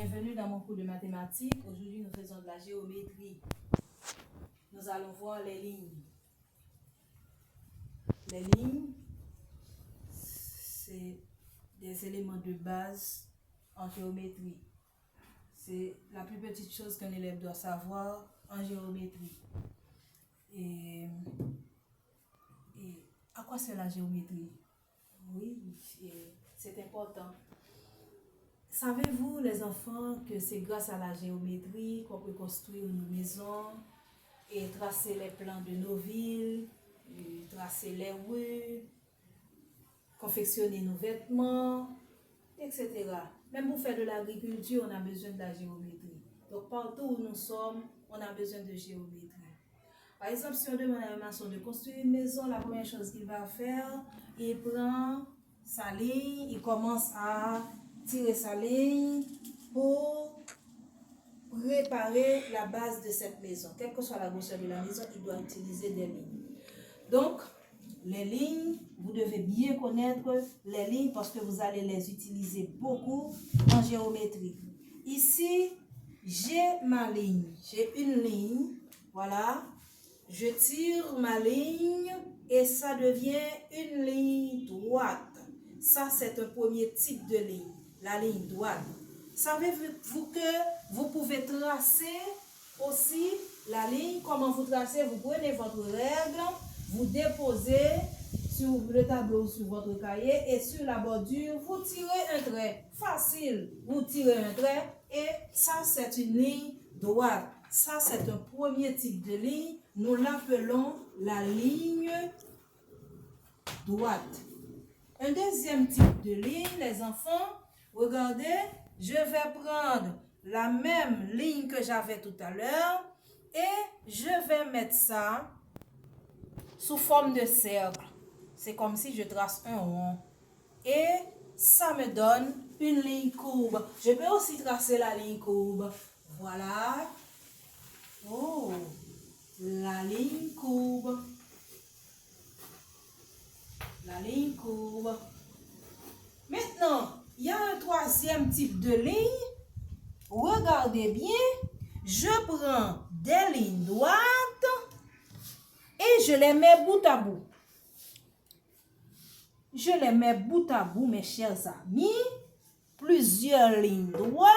Bienvenue dans mon cours de mathématiques. Aujourd'hui, nous faisons de la géométrie. Nous allons voir les lignes. Les lignes, c'est des éléments de base en géométrie. C'est la plus petite chose qu'un élève doit savoir en géométrie. Et à quoi c'est la géométrie? Oui, c'est important. Savez-vous, les enfants, que c'est grâce à la géométrie qu'on peut construire nos maisons et tracer les plans de nos villes, tracer les rues, confectionner nos vêtements, etc. Même pour faire de l'agriculture, on a besoin de la géométrie. Donc partout où nous sommes, on a besoin de géométrie. Par exemple, si on demande à un maçon de construire une maison, la première chose qu'il va faire, il prend sa ligne, il commence à tirer sa ligne pour préparer la base de cette maison. Quelle que soit la grosseur de la maison, il doit utiliser des lignes. Donc, les lignes, vous devez bien connaître les lignes parce que vous allez les utiliser beaucoup en géométrie. Ici, j'ai ma ligne. J'ai une ligne, voilà. Je tire ma ligne et ça devient une ligne droite. Ça, c'est un premier type de ligne, la ligne droite. Savez-vous que vous pouvez tracer aussi la ligne? Comment vous tracez? Vous prenez votre règle, vous déposez sur le tableau, sur votre cahier et sur la bordure, vous tirez un trait. Facile, vous tirez un trait et ça, c'est une ligne droite. Ça, c'est un premier type de ligne. Nous l'appelons la ligne droite. Un deuxième type de ligne, les enfants, regardez, je vais prendre la même ligne que j'avais tout à l'heure et je vais mettre ça sous forme de cercle. C'est comme si je trace un rond. Et ça me donne une ligne courbe. Je peux aussi tracer la ligne courbe. Voilà. Oh, la ligne courbe. La ligne courbe. Maintenant, il y a un troisième type de ligne. Regardez bien. Je prends des lignes droites et je les mets bout à bout. Je les mets bout à bout, mes chers amis. Plusieurs lignes droites.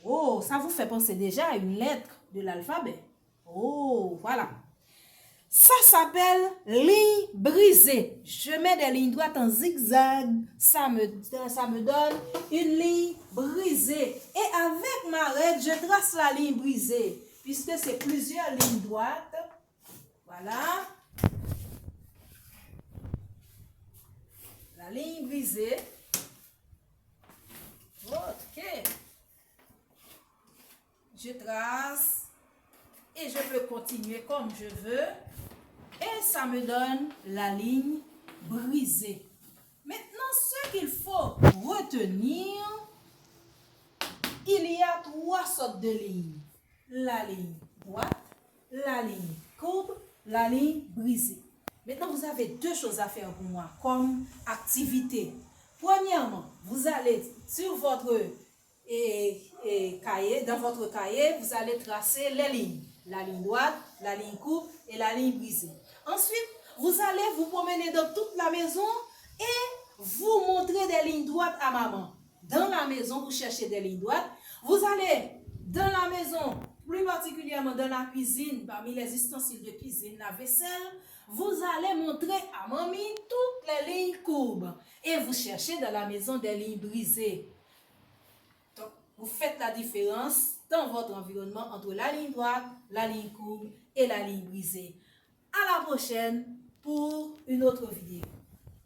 Oh, ça vous fait penser déjà à une lettre de l'alphabet. Oh, voilà. Ça s'appelle ligne brisée. Je mets des lignes droites en zigzag. Ça me donne une ligne brisée. Et avec ma règle, je trace la ligne brisée. Puisque c'est plusieurs lignes droites. Voilà. La ligne brisée. Ok. Je trace. Et je peux continuer comme je veux. Et ça me donne la ligne brisée. Maintenant, ce qu'il faut retenir, il y a trois sortes de lignes. La ligne droite, la ligne courbe, la ligne brisée. Maintenant, vous avez deux choses à faire pour moi comme activité. Premièrement, vous allez sur votre cahier, dans votre cahier, vous allez tracer les lignes. La ligne droite, la ligne courbe et la ligne brisée. Ensuite, vous allez vous promener dans toute la maison et vous montrer des lignes droites à maman. Dans la maison, vous cherchez des lignes droites. Vous allez dans la maison, plus particulièrement dans la cuisine, parmi les ustensiles de cuisine, la vaisselle, vous allez montrer à mamie toutes les lignes courbes. Et vous cherchez dans la maison des lignes brisées. Donc, vous faites la différence dans votre environnement entre la ligne droite, la ligne courbe et la ligne brisée. À la prochaine pour une autre vidéo.